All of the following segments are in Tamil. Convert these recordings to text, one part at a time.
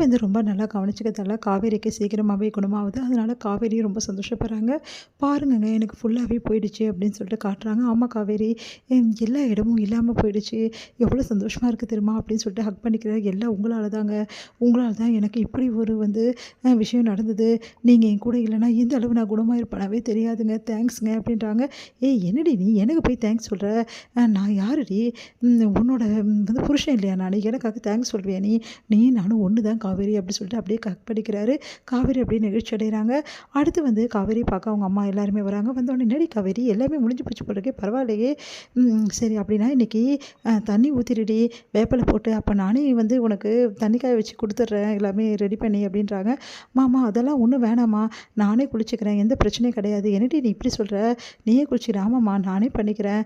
வந்து ரொம்ப நல்லா கவனிச்சுக்கிறதால காவேரிக்கு சீக்கிரமாகவே குணமாகுது. அதனால காவேரியும் ரொம்ப சந்தோஷப்படுறாங்க. பாருங்கங்க எனக்கு ஃபுல்லாகவே போயிடுச்சு அப்படின்னு சொல்லிட்டு காட்டுறாங்க. ஆமா காவேரி, எல்லா இடமும் இல்லாமல் போயிடுச்சு. எவ்வளோ சந்தோஷமா இருக்குது தெரியுமா அப்படின்னு சொல்லிட்டு ஹக் பண்ணிக்கிறாரு. எல்லாம் உங்களால தாங்க. உங்களால தான் எனக்கு இப்படி ஒரு வந்து விஷயம் நடந்தது. நீங்கள் என் கூட இல்லைன்னா எந்த அளவு நான் குணமாயிருப்பேனாவே தெரியாதுங்க. தேங்க்ஸுங்க அப்படின்றாங்க. ஏய் என்னடி நீ எனக்கு போய் தேங்க்ஸ் சொல்கிற? நான் யாருடி? உன்னோட வந்து புருஷன் இல்லையா நான்? எனக்காக தேங்க்ஸ் சொல்வியா நீ? நீ நானும் ஒன்று தான் காவேரி அப்படி சொல்லிட்டு அப்படியே ஹக் பண்ணிக்கிறாரு. காவேரி அப்படியே நெகிழ்ச்சி அடைகிறாங்க. அடுத்து வந்து காவேரி பார்க்க அவங்க அம்மா எல்லாருமே வராங்க. வந்தோடனே என்னடி காவேரி எல்லாமே முடிஞ்சு போச்சு போல இருக்கே, பரவாயில்லையே. சரி அப்படின்னா இன்றைக்கி தண்ணி ஊற்றிடுடி வேப்பிலை போட்டு, அப்போ நானே வந்து உனக்கு தண்ணி காய வச்சு கொடுத்துட்றேன் எல்லாமே ரெடி பண்ணி அப்படின்றாங்க. மாமா அதெல்லாம் ஒன்றும் வேணாம்மா, நானே குளிச்சுக்கிறேன், எந்த பிரச்சனையும் கிடையாது. என்னடி நீ இப்படி சொல்கிற? நீயே குளிச்சுக்கிற? ஆமாம்மா நானே பண்ணிக்கிறேன்,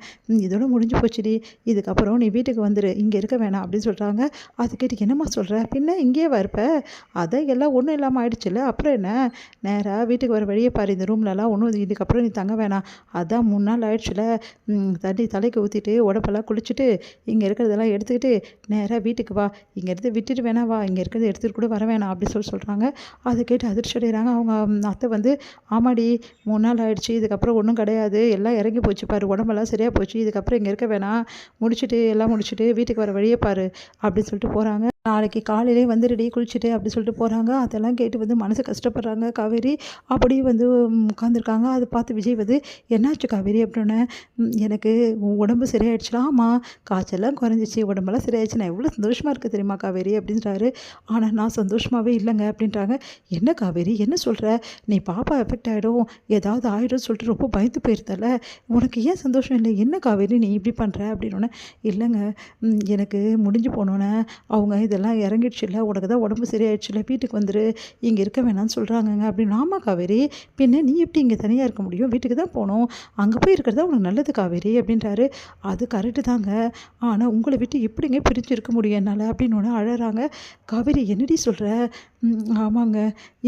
இதோட முடிஞ்சு போச்சுடி, இதுக்கப்புறம் நீ வீட்டுக்கு வந்துடு, இங்கே இருக்க வேணாம் அப்படின்னு சொல்கிறாங்க. அது கேட்டு என்னம்மா சொல்கிற? பின்ன இங்கேயே இருப்ப? அதான் எல்லாம் ஒன்றும் இல்லாமல் ஆயிடுச்சுல்ல, அப்புறம் என்ன? நேராக வீட்டுக்கு வர வழியை பாரு, இந்த ரூம்லலாம் ஒன்றும் இதுக்கப்புறம் நீ தங்க வேணாம். அதான் 3 நாள் ஆயிடுச்சுல, தண்ணி தலைக்கு ஊற்றிட்டு உடம்பெல்லாம் குளிச்சுட்டு இங்கே இருக்கிறதெல்லாம் எடுத்துக்கிட்டு நேராக வீட்டுக்கு வா, இங்கேருந்து விட்டுட்டு வேணா வா, இங்கே இருக்கிறத எடுத்துகிட்டு கூட வர வேணாம் அப்படி சொல்கிறாங்க. அதை கேட்டு அதிர்ச்சி அடைகிறாங்க. அவங்க அத்தை வந்து ஆமாடி 3 நாள் ஆயிடுச்சு, இதுக்கப்புறம் ஒன்றும் கிடையாது, எல்லாம் இறங்கி போச்சு பாரு, உடம்பெல்லாம் சரியாக போச்சு, இதுக்கப்புறம் இங்கே இருக்க வேணாம், முடிச்சுட்டு எல்லாம் முடிச்சுட்டு வீட்டுக்கு வர வழியை பாரு அப்படின்னு சொல்லிட்டு போகிறாங்க. நாளைக்கு காலையிலே வந்துடுடி குளிச்சுட்டு அப்படி சொல்லிட்டு போகிறாங்க. அதெல்லாம் கேட்டு வந்து மனசு கஷ்டப்படுறாங்க காவேரி. அப்படியே வந்து உட்காந்துருக்காங்க. அதை பார்த்து விஜய் வந்து என்னாச்சு காவேரி அப்படின்னே, எனக்கு உடம்பு சரியாயிடுச்சுல. ஆமாம் காய்ச்சல்லாம் குறைஞ்சிச்சு, உடம்பெல்லாம் சரியாயிடுச்சு, நான் எவ்வளோ சந்தோஷமாக இருக்குது தெரியுமா காவேரி அப்படின்றாரு. ஆனால் நான் சந்தோஷமாகவே இல்லைங்க அப்படின்றாங்க. என்ன காவேரி என்ன சொல்கிற? நீ பாப்பா எஃபெக்ட் ஆகிடும், ஏதாவது ஆகிடும் சொல்லிட்டு ரொம்ப பயந்து போயிருந்தல, உனக்கு ஏன் சந்தோஷம் இல்லை? என்ன காவேரி நீ இப்படி பண்ணுற அப்படின்னோடனே, இல்லைங்க எனக்கு முடிஞ்சு போனோன்னே அவங்க இதெல்லாம் இறங்கிடுச்சுல்ல, உனக்கு தான் உடம்பு சரியாயிடுச்சுல, வீட்டுக்கு வந்துரு, இங்கே இருக்க வேணாம்னு சொல்கிறாங்கங்க அப்படின்னு. ஆமாம் காவேரி, பின்ன நீ எப்படி இங்கே தனியாக இருக்க முடியும்? வீட்டுக்கு தான் போகணும், அங்கே போய் இருக்கிறதா உனக்கு நல்லது காவேரி அப்படின்றாரு. அது கரெக்டு தாங்க, ஆனால் உங்களை விட்டு எப்படிங்க பிரிஞ்சு இருக்க முடியும் என்னால் அப்படின்னு ஒன்று அழறாங்க. காவேரி என்னடி சொல்கிற? ஆமாங்க,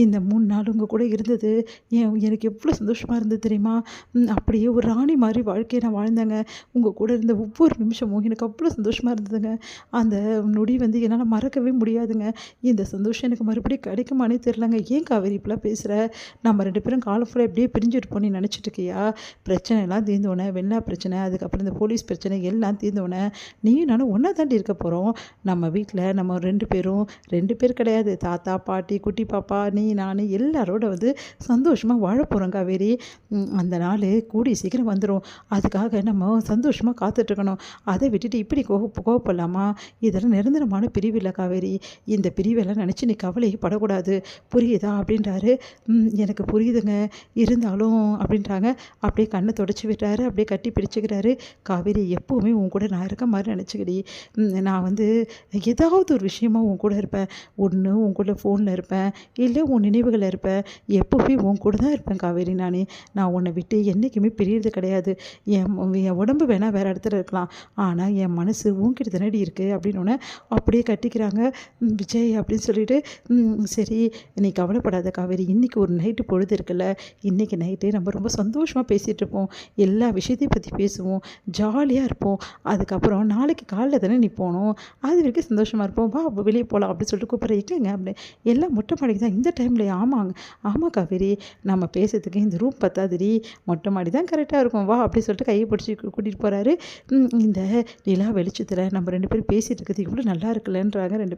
இந்த 3 நாள் உங்கள் கூட இருந்தது எனக்கு எவ்வளோ சந்தோஷமாக இருந்தது தெரியுமா? அப்படியே ஒரு ராணி மாதிரி வாழ்க்கையை நான் வாழ்ந்தேங்க. உங்கள் கூட இருந்த ஒவ்வொரு நிமிஷமும் எனக்கு அவ்வளோ சந்தோஷமாக இருந்ததுங்க. அந்த நொடி வந்து என்னால் மறக்கவே முடியாதுங்க. இந்த சந்தோஷம் எனக்கு மறுபடியும் கிடைக்குமானே தெரிலங்க. ஏன் காவேரி இப்படிலாம் பேசுகிற? நம்ம 2 பேரும் காலம் ஃபுல்லாக எப்படியே பிரிஞ்சுருப்போம் நீ நினச்சிட்டு இருக்கியா? பிரச்சனைலாம் தீர்ந்தோடனே, வெள்ளா பிரச்சனை, அதுக்கப்புறம் இந்த போலீஸ் பிரச்சனை எல்லாம் தீர்ந்தோடனே நீயும் நானும் ஒன்றா தாண்டி இருக்க போகிறோம். நம்ம வீட்டில் நம்ம 2 பேரும் 2 பேர் கிடையாது, தாத்தா பாட்டி குட்டி பாப்பா நீ நான் எல்லாரோட வந்து சந்தோஷமாக வாழ போகிறோம் காவேரி. அந்த நாள் கூடி சீக்கிரம் வந்துடும், அதுக்காக நம்ம சந்தோஷமாக காத்துட்ருக்கணும். அதை விட்டுட்டு இப்படி கோவப்படலாமா? இதெல்லாம் நிரந்தரமான பிரிவு இல்லை காவேரி, இந்த பிரிவெல்லாம் நினச்சி நீ கவலையே படக்கூடாது, புரியுதா அப்படின்றாரு. எனக்கு புரியுதுங்க, இருந்தாலும் அப்படின்றாங்க. அப்படியே கண்ணை தொடச்சி விடுறாரு, அப்படியே கட்டி பிடிச்சிக்கிறாரு. காவேரி எப்போவுமே உன் கூட நான் இருக்க மாதிரி நினச்சிக்கிடி, நான் வந்து ஏதாவது ஒரு விஷயமா உன் கூட இருப்பேன், ஒன்று உன் கூட ஃபோனில் இருப்பேன், இல்லை உன் நினைவுகளில் இருப்பேன், எப்போவுமே உன் கூட தான் இருப்பேன் காவேரி. நான் உன்னை விட்டு என்றைக்குமே பிரியறது கிடையாது. என் உடம்பு வேணால் வேறு இடத்துல இருக்கலாம், ஆனால் என் மனசு உன்கிட்ட தானடி இருக்குது அப்படின்னோடனே அப்படியே கட்டிக்கிறாங்க விஜய் அப்படின்னு சொல்லிட்டு. சரி நீ கவலைப்படாத காவேரி, இன்றைக்கி ஒரு நைட்டு பொழுது இருக்குல்ல, இன்றைக்கி நைட்டு நம்ம ரொம்ப சந்தோஷமாக பேசிகிட்டு இருப்போம், எல்லா விஷயத்தையும் பற்றி பேசுவோம், ஜாலியாக இருப்போம். அதுக்கப்புறம் நாளைக்கு காலைல தானே நீ போகணும், அது வரைக்கும் சந்தோஷமாக இருப்போம், வா வெளியே போகலாம் அப்படின்னு சொல்லிட்டு கூப்பிட்றேன். இல்லைங்க அப்படி எல்லாம் மொட்டை மாடிக்கு தான் இந்த டைமில். ஆமாங்க ஆமாம் காவேரி, நம்ம பேசுறதுக்கு இந்த ரூம் பத்தாதுடி, மொட்டை மாடி தான் கரெக்டாக இருக்கும், வா அப்படி சொல்லிட்டு கையை பிடிச்சி கூட்டிகிட்டு போகிறாரு. இந்த நிலா வெளிச்சத்தில் நம்ம 2 பேரும் பேசிகிட்டு இருக்கிறது இவ்வளோ நல்லா இருக்குல்லன்றாங்க 2